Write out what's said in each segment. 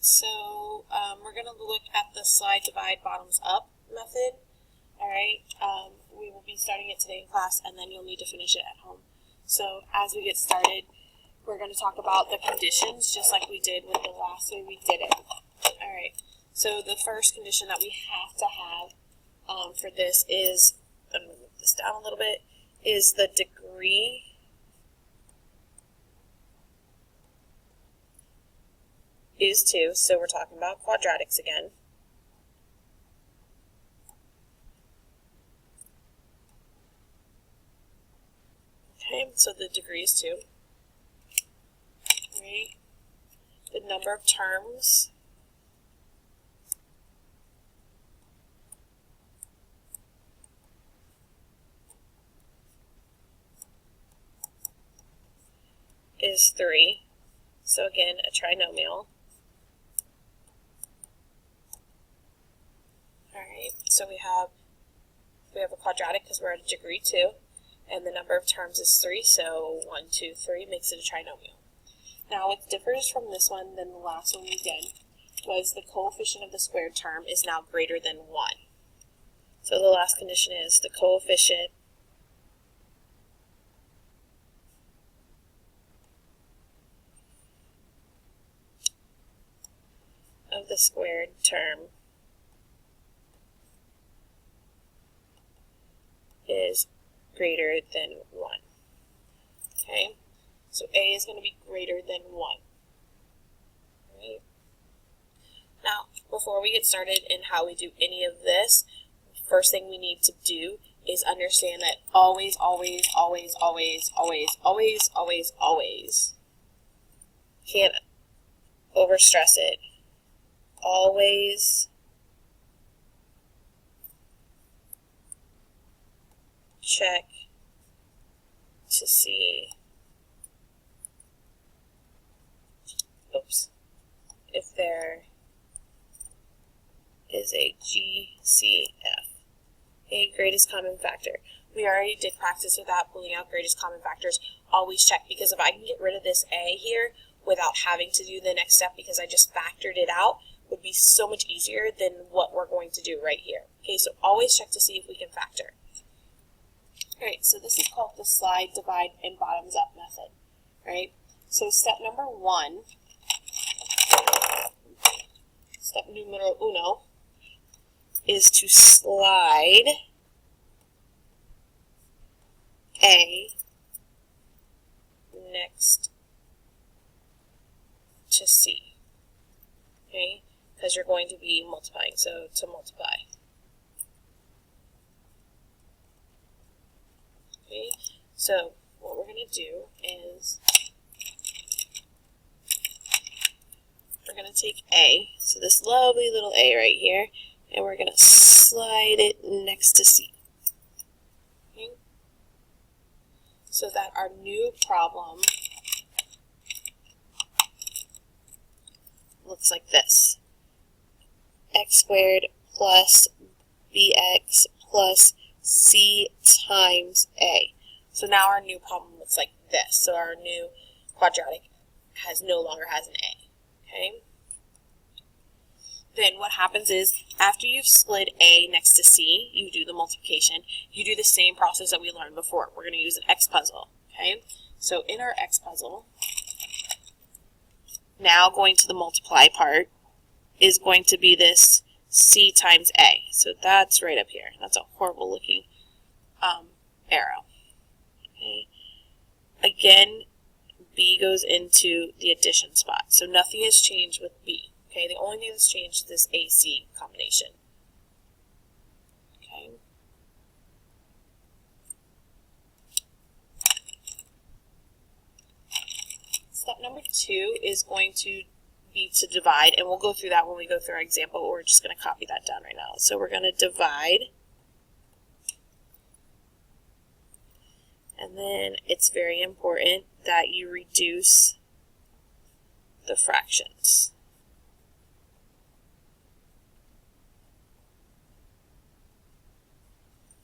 so we're going to look at the slide divide bottoms up method. Alright, we will be starting it today in class, and then you'll need to finish it at home. So as we get started, we're going to talk about the conditions, just like we did with the last way we did it. Alright, so the first condition that we have to have for this is, I'm going to move this down a little bit, is the degree is 2, so we're talking about quadratics again. Okay, so the degree is 2. Right. The number of terms is 3. So again, a trinomial. Alright, so we have a quadratic because we're at a degree 2, and the number of terms is 3, so 1, 2, 3 makes it a trinomial. Now what differs from this one than the last one we did was the coefficient of the squared term is now greater than 1. So the last condition is the coefficient of the squared term is greater than 1. Okay, so A is going to be greater than 1. Right. Now, before we get started in how we do any of this, first thing we need to do is understand that always, always, always, always, always, always, always, always, can't overstress it, always check to see if there is a GCF, a greatest common factor. We already did practice with that, pulling out greatest common factors. Always check, because if I can get rid of this A here without having to do the next step because I just factored it out, would be so much easier than what we're going to do right here. Okay, so always check to see if we can factor. Alright, so this is called the slide, divide, and bottoms up method. Right? So step number 1, step numero uno, is to slide A next to C. Okay? Because you're going to be multiplying, so to multiply. Okay? So what we're going to do is we're going to take A, so this lovely little A right here, and we're going to slide it next to C. Okay? So that our new problem looks like this. X squared plus bx plus c times a. So now our new problem looks like this. So our new quadratic no longer has an a. Okay? Then what happens is, after you've slid A next to C, you do the multiplication. You do the same process that we learned before. We're going to use an X puzzle. Okay? So in our X puzzle, now going to the multiply part is going to be this C times A. So that's right up here. That's a horrible looking arrow. Okay? Again, B goes into the addition spot. So nothing has changed with B. Okay, the only thing that's changed is this AC combination. Okay. Step number 2 is going to be to divide, and we'll go through that when we go through our example, but we're just going to copy that down right now. So we're going to divide, and then it's very important that you reduce the fractions.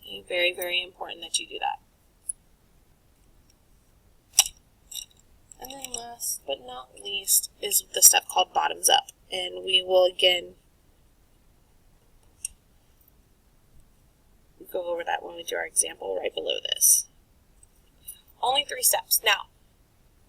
Okay, very, very important that you do that. And then last but not least is the step called bottoms up. and we will again go over that when we do our example right below this. Only 3 steps. Now,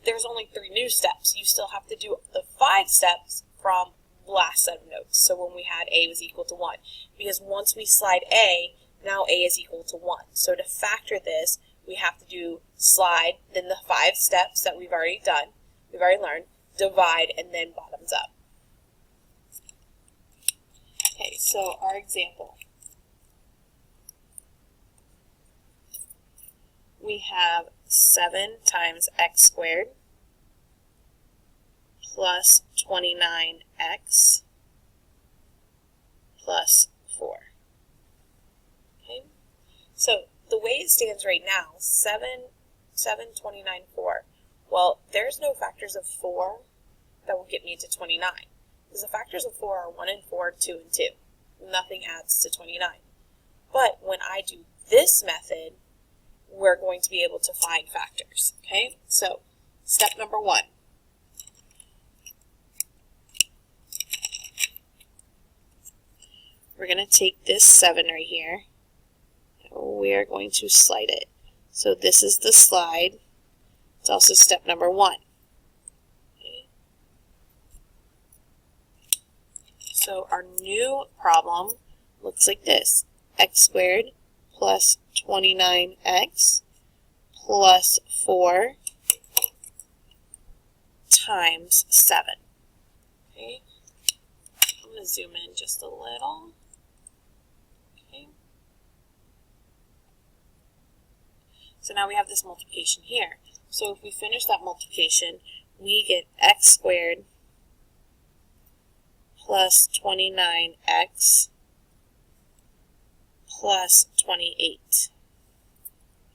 there's only 3 new steps. You still have to do the 5 steps from the last set of notes. So when we had A was equal to 1. Because once we slide A, now A is equal to 1. So to factor this, we have to do slide, then the 5 steps that we've already done, we've already learned, divide, and then bottoms up. Okay, so our example. We have 7 times x squared plus 29x plus 4. Okay, so the way it stands right now, 7, 29, 4. Well, there's no factors of 4 that will get me to 29. Because the factors of 4 are 1 and 4, 2 and 2. Nothing adds to 29. But when I do this method, we're going to be able to find factors. Okay, so step number 1. We're going to take this 7 right here, and we are going to slide it. So this is the slide. It's also step number 1. Okay. So our new problem looks like this. X squared plus 29x plus 4 times 7. Okay. I'm going to zoom in just a little. Okay. So now we have this multiplication here. So if we finish that multiplication, we get x squared plus 29x plus 28.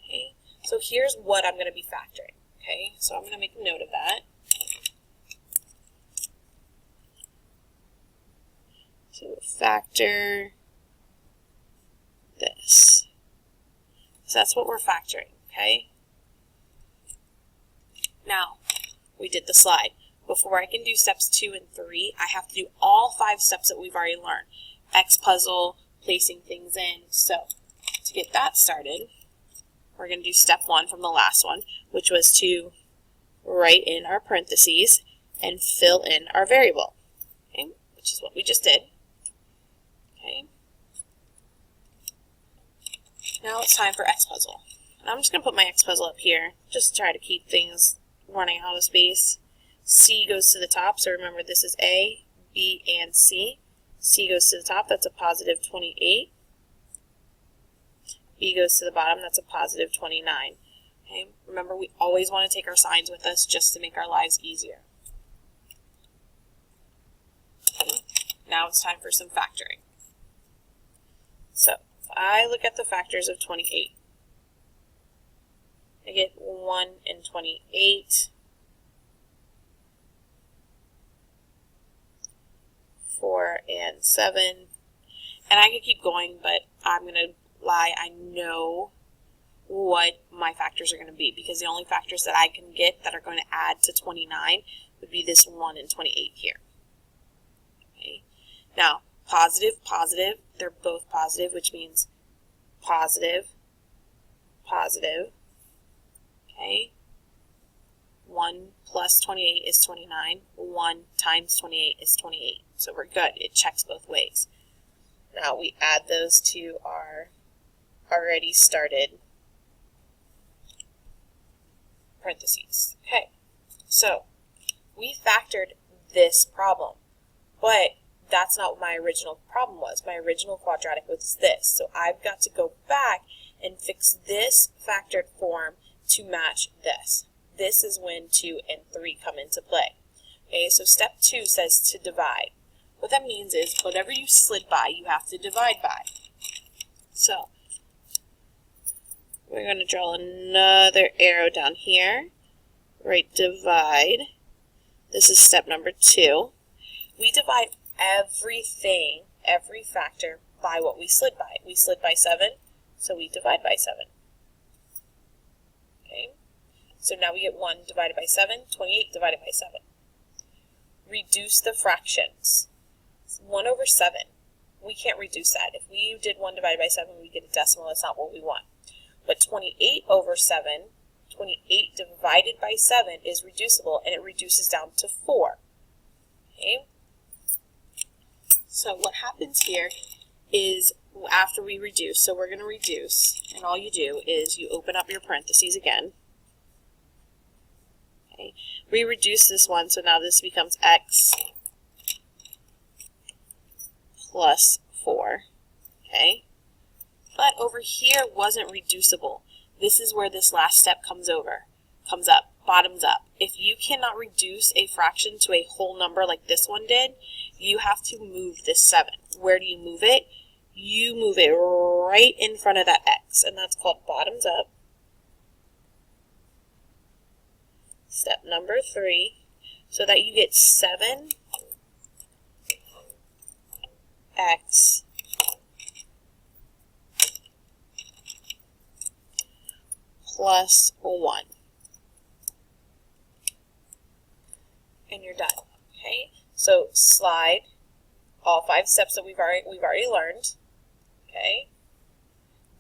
Okay, so here's what I'm going to be factoring. Okay, so I'm going to make a note of that. So factor this. So that's what we're factoring. Okay. Now, we did the slide. Before I can do steps 2 and 3, I have to do all 5 steps that we've already learned. X puzzle, placing things in. So, to get that started, we're going to do step 1 from the last one, which was to write in our parentheses and fill in our variable, okay, which is what we just did. Okay. Now it's time for X puzzle. And I'm just going to put my X puzzle up here, just to try to keep things running out of space. C goes to the top, so remember this is A, B, and C. C goes to the top, that's a positive 28. B goes to the bottom, that's a positive 29. Okay, remember we always want to take our signs with us just to make our lives easier. Okay. Now it's time for some factoring. So, if I look at the factors of 28, I get 1 and 28, 4 and 7, and I could keep going, but I'm going to lie, I know what my factors are going to be, because the only factors that I can get that are going to add to 29 would be this 1 and 28 here. Okay. Now, positive, positive, they're both positive, which means positive, positive. Okay. 1 plus 28 is 29. 1 times 28 is 28. So we're good. It checks both ways. Now we add those to our already started parentheses. Okay. So we factored this problem, but that's not what my original problem was. My original quadratic was this. So I've got to go back and fix this factored form to match this. This is when 2 and 3 come into play. Okay, so step 2 says to divide. What that means is whatever you slid by, you have to divide by. So we're going to draw another arrow down here. Write divide. This is step number 2. We divide everything, every factor, by what we slid by. We slid by 7, so we divide by 7. Okay, so now we get 1 divided by 7, 28 divided by 7. reduce the fractions. 1 over 7. We can't reduce that. If we did 1 divided by 7, we get a decimal. That's not what we want. But 28 over 7, 28 divided by 7 is reducible, and it reduces down to 4. Okay? So what happens here is after we reduce, so we're going to reduce, and all you do is you open up your parentheses again. Okay? We reduce this one, so now this becomes x plus 4. Okay? But over here wasn't reducible. This is where this last step comes up, bottoms up. If you cannot reduce a fraction to a whole number like this one did, you have to move this 7. Where do you move it? You move it right in front of that x, and that's called bottoms up. Step number 3, so that you get 7x plus 1. And you're done. Okay? So slide all 5 steps that we've already learned. Okay?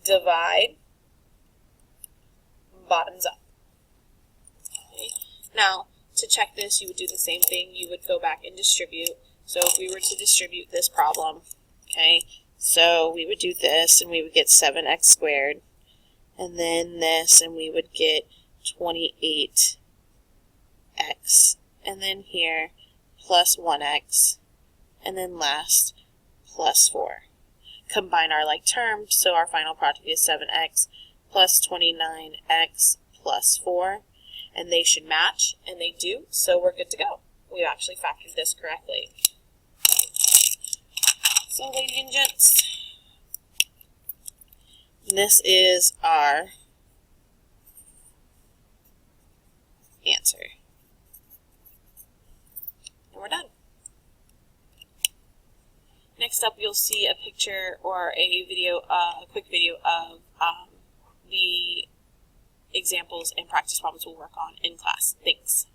Divide, bottoms up. Okay? Now, to check this, you would do the same thing. You would go back and distribute. So if we were to distribute this problem, okay, so we would do this, and we would get 7x squared, and then this, and we would get 28x, and then here, plus 1x, and then last, plus 4. Combine our like terms, so our final product is 7x plus 29x plus 4, and they should match, and they do, so we're good to go. We've actually factored this correctly. So, ladies and gents, this is our answer. And we're done. Next up, you'll see a picture or a video, a quick video of the examples and practice problems we'll work on in class. Thanks.